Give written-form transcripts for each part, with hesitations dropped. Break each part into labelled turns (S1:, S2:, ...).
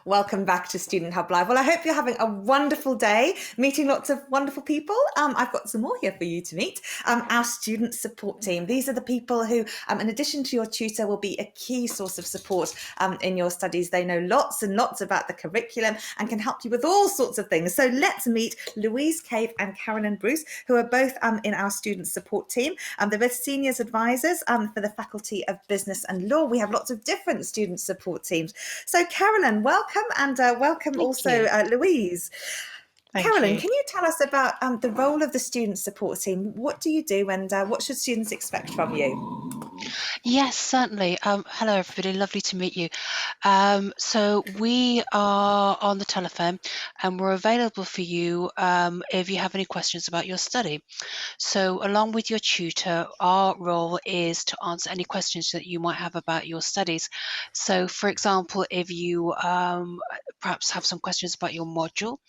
S1: Welcome back to Student Hub Live. Well, I hope you're having a wonderful day, meeting lots of wonderful people. I've got some more here for you to meet. Our student support team. These are the people who, in addition to your tutor, will be a key source of support in your studies. They know lots and lots about the curriculum and can help you with all sorts of things. So let's meet Louise Cave and Carolyn Bruce, who are both in our student support team. They're both seniors advisors for the Faculty of Business and Law. We have lots of different student support teams. So Carolyn, welcome, and welcome
S2: Thank
S1: also Louise.
S2: Thank
S1: Carolyn,
S2: you.
S1: can you tell us about the role of the student support team? What do you do, and what should students expect from you?
S2: Yes, certainly. Hello, everybody. Lovely to meet you. So we are on the telephone, and we're available for you if you have any questions about your study. So along with your tutor, our role is to answer any questions that you might have about your studies. So, for example, if you perhaps have some questions about your module,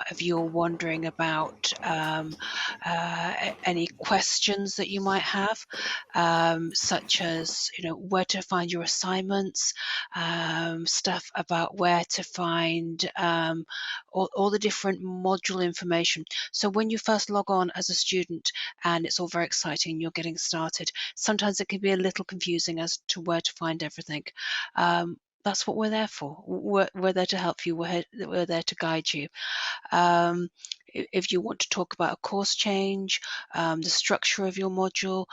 S2: if you're wondering about any questions that you might have, such as where to find your assignments, stuff about where to find all the different module information. So when you first log on as a student and it's all very exciting, you're getting started, sometimes it can be a little confusing as to where to find everything. That's what we're there for. We're there to help you. We're there to guide you. If you want to talk about a course change, the structure of your module,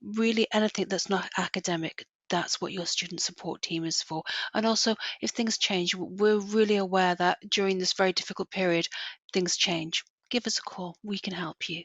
S2: really anything that's not academic, that's what your student support team is for. And also, if things change, we're really aware that during this very difficult period, things change. Give us a call. We can help you.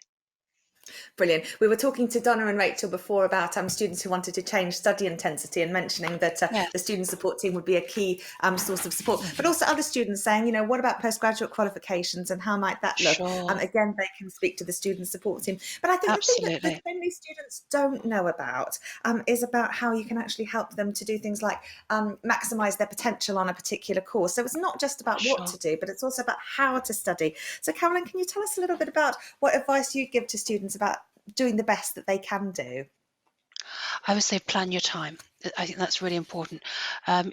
S1: Brilliant. We were talking to Donna and Rachel before about students who wanted to change study intensity, and mentioning that
S2: Yes.
S1: the student support team would be a key source of support. But also other students saying, what about postgraduate qualifications and how might that look?
S2: Sure.
S1: Again, they can speak to the student support team. But I think the thing that
S2: Absolutely.
S1: many students don't know about is about how you can actually help them to do things like maximise their potential on a particular course. So it's not just about what
S2: Sure.
S1: to do, but it's also about how to study. So Carolyn, can you tell us a little bit about what advice you give to students about doing the best that they can do?
S2: I would say plan your time. I think that's really important.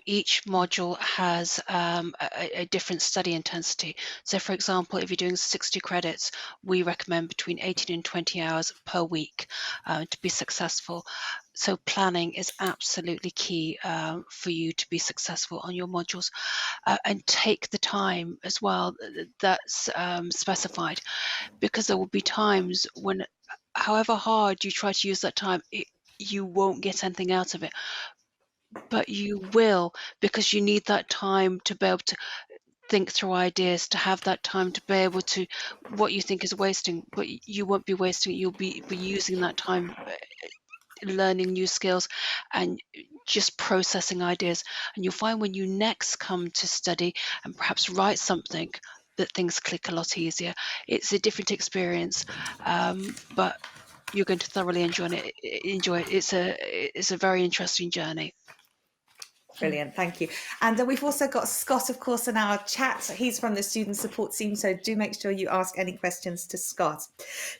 S2: Each module has a different study intensity. So, for example, if you're doing 60 credits, we recommend between 18 and 20 hours per week to be successful. So, planning is absolutely key for you to be successful on your modules. And take the time as well that's specified, because there will be times when, however hard you try to use that time, you won't get anything out of it, but you will, because you need that time to be able to think through ideas, to have that time to be able to, what you think is wasting, but you won't be wasting it. You'll be using that time learning new skills and just processing ideas. And you'll find when you next come to study and perhaps write something, that things click a lot easier. It's a different experience, but you're going to thoroughly enjoy it. It's a very interesting journey.
S1: Brilliant, thank you. And we've also got Scott, of course, in our chat. He's from the student support team, so do make sure you ask any questions to Scott.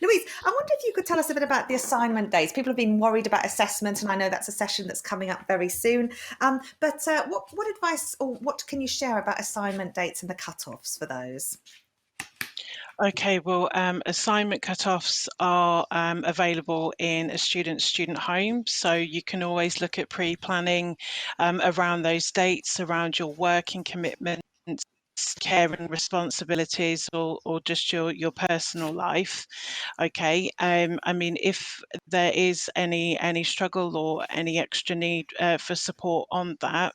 S1: Louise, I wonder if you could tell us a bit about the assignment dates. People have been worried about assessment, and I know that's a session that's coming up very soon. But what advice or what can you share about assignment dates and the cut-offs for those?
S3: Okay, well, assignment cut-offs are available in a student home, so you can always look at pre-planning around those dates, around your working commitments, care and responsibilities, or just your personal life. Okay, I mean, if there is any struggle or any extra need for support on that,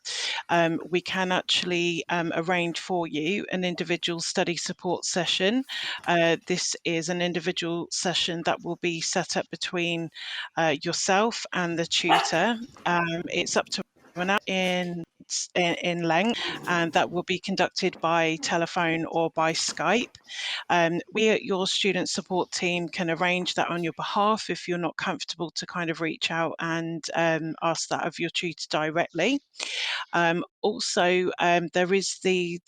S3: we can actually arrange for you an individual study support session. This is an individual session that will be set up between yourself and the tutor. It's up to an hour in length, and that will be conducted by telephone or by Skype. We at your student support team can arrange that on your behalf if you're not comfortable to kind of reach out and ask that of your tutor directly. Also, there is the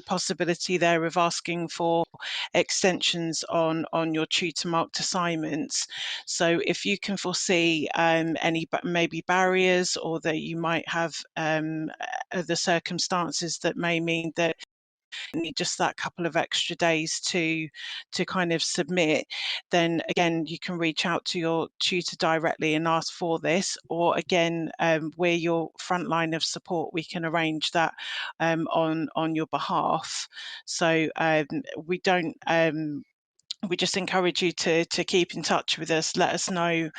S3: possibility there of asking for extensions on your tutor marked assignments. So if you can foresee any maybe barriers, or that you might have other circumstances that may mean that need just that couple of extra days to kind of submit, then again you can reach out to your tutor directly and ask for this, or again we're your front line of support, we can arrange that on your behalf. So we don't we just encourage you to keep in touch with us, let us know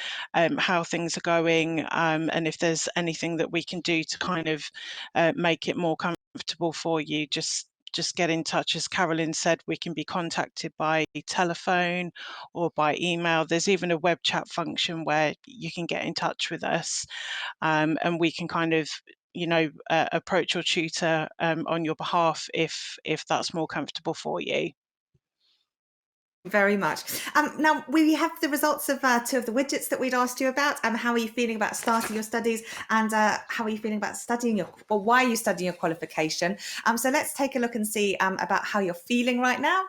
S3: how things are going, and if there's anything that we can do to kind of make it more comfortable for you, just get in touch. As Carolyn said, we can be contacted by telephone or by email. There's even a web chat function where you can get in touch with us, and we can kind of approach your tutor on your behalf if that's more comfortable for you.
S1: Very much. Now we have the results of 2 of the widgets that we'd asked you about. How are you feeling about starting your studies, and how are you feeling about studying or why are you studying your qualification? So let's take a look and see about how you're feeling right now.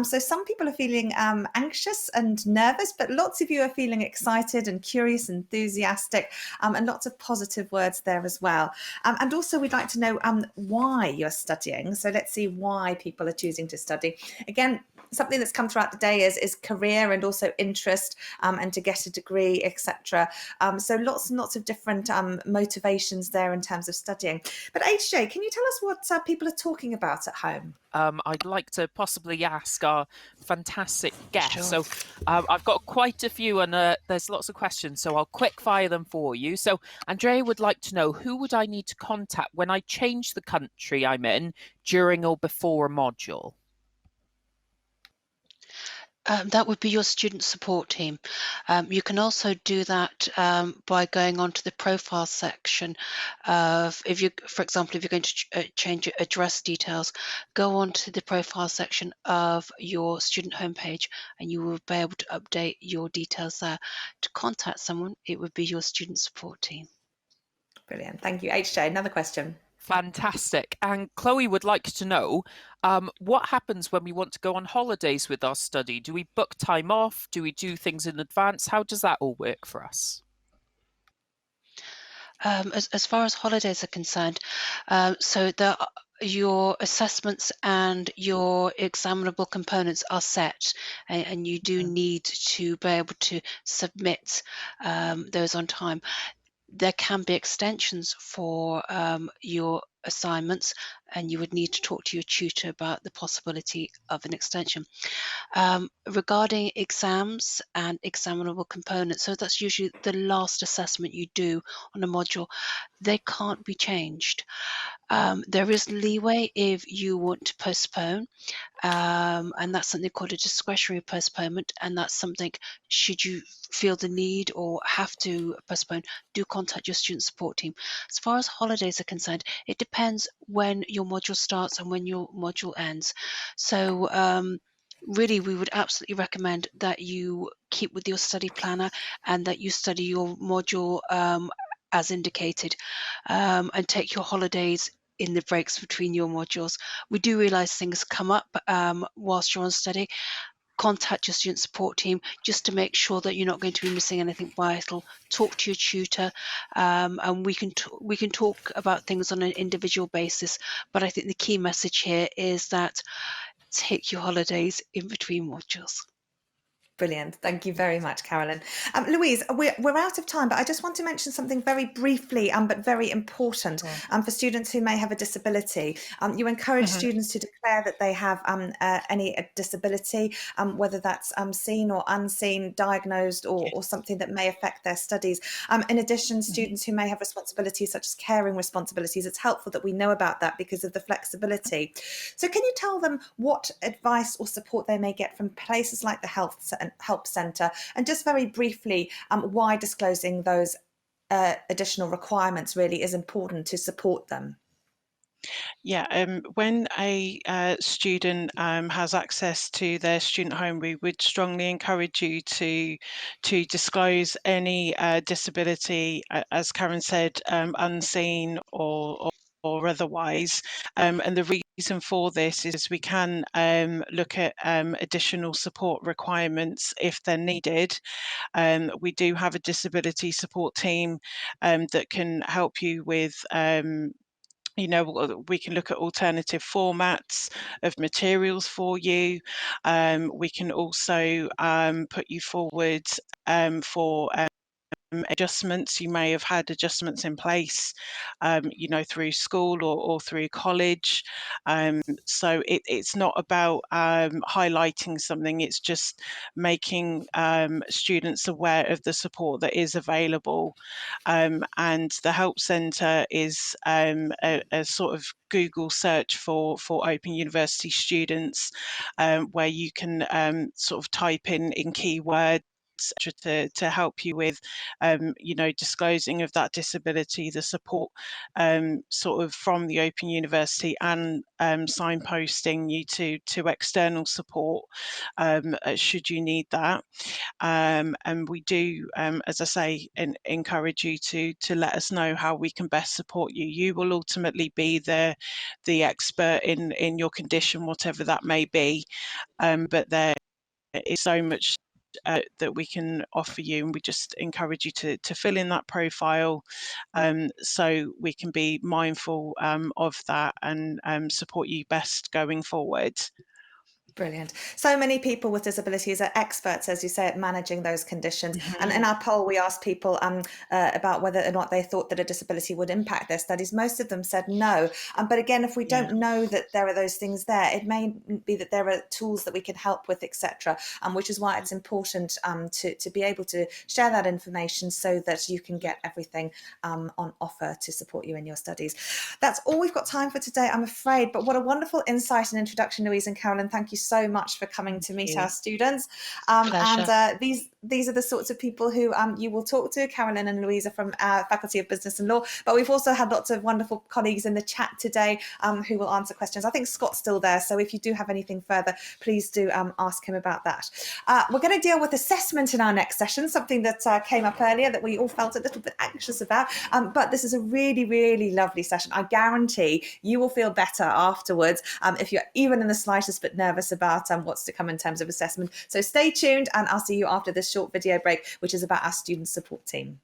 S1: So some people are feeling anxious and nervous, but lots of you are feeling excited and curious, enthusiastic, and lots of positive words there as well. And also we'd like to know why you're studying. So let's see why people are choosing to study. Again, something that's come throughout the day is career and also interest, and to get a degree, etc. So lots and lots of different motivations there in terms of studying. But HJ, can you tell us what people are talking about at home?
S4: I'd like to possibly ask our fantastic guest.
S2: Sure.
S4: So I've got quite a few, and there's lots of questions, so I'll quick fire them for you. So Andrea would like to know, who would I need to contact when I change the country I'm in during or before a module?
S2: That would be your student support team. You can also do that by going onto the profile section of, for example, if you're going to change your address details, go onto the profile section of your student homepage and you will be able to update your details there. To contact someone, it would be your student support team.
S1: Brilliant. Thank you. HJ, another question.
S4: Fantastic. And Chloe would like to know, what happens when we want to go on holidays with our study? Do we book time off? Do we do things in advance? How does that all work for us?
S2: As far as holidays are concerned, so your assessments and your examinable components are set, and you do need to be able to submit those on time. There can be extensions for your assignments, and you would need to talk to your tutor about the possibility of an extension. Regarding exams and examinable components, so that's usually the last assessment you do on a module, they can't be changed. There is leeway if you want to postpone, and that's something called a discretionary postponement, and that's something, should you feel the need or have to postpone, do contact your student support team. As far as holidays are concerned, it depends when your module starts and when your module ends. So really, we would absolutely recommend that you keep with your study planner and that you study your module as indicated, and take your holidays in the breaks between your modules. We do realise things come up whilst you're on study. Contact your student support team just to make sure that you're not going to be missing anything vital. Talk to your tutor, and we can talk about things on an individual basis. But I think the key message here is that take your holidays in between modules.
S1: Brilliant. Thank you very much, Carolyn. Louise, we're out of time, but I just want to mention something very briefly, but very important for students who may have a disability. You encourage students to declare that they have any disability, whether that's seen or unseen, diagnosed, or something that may affect their studies. In addition, students who may have responsibilities such as caring responsibilities, it's helpful that we know about that because of the flexibility. So can you tell them what advice or support they may get from places like the Help Centre, and just very briefly why disclosing those additional requirements really is important to support them?
S3: Yeah, when a student has access to their student home, we would strongly encourage you to disclose any disability, as Karen said, unseen or or otherwise. And the reason for this is we can look at additional support requirements if they're needed. We do have a disability support team that can help you with we can look at alternative formats of materials for you. We can also put you forward for adjustments. You may have had adjustments in place, through school or through college. So it's not about highlighting something, it's just making students aware of the support that is available. And the Help Centre is a sort of Google search for Open University students, where you can sort of type in keywords to help you with disclosing of that disability, the support sort of from the Open University, and signposting you to external support should you need that. And we do, as I say, encourage you to let us know how we can best support you. You will ultimately be the expert in your condition, whatever that may be, but there is so much that we can offer you, and we just encourage you to fill in that profile, so we can be mindful of that and support you best going forward.
S1: Brilliant. So many people with disabilities are experts, as you say, at managing those conditions. And in our poll, we asked people about whether or not they thought that a disability would impact their studies. Most of them said no. But again, if we don't know that there are those things there, it may be that there are tools that we can help with, etc. Which is why it's important to be able to share that information so that you can get everything on offer to support you in your studies. That's all we've got time for today, I'm afraid. But what a wonderful insight and introduction, Louise and Carolyn. Thank you so much for coming to meet our students. And these are the sorts of people who you will talk to. Carolyn and Louise are from our Faculty of Business and Law, but we've also had lots of wonderful colleagues in the chat today who will answer questions. I think Scott's still there, so if you do have anything further, please do ask him about that. We're going to deal with assessment in our next session, something that came up earlier that we all felt a little bit anxious about, but this is a really, really lovely session. I guarantee you will feel better afterwards if you're even in the slightest bit nervous about what's to come in terms of assessment. So stay tuned, and I'll see you after this short video break, which is about our student support team.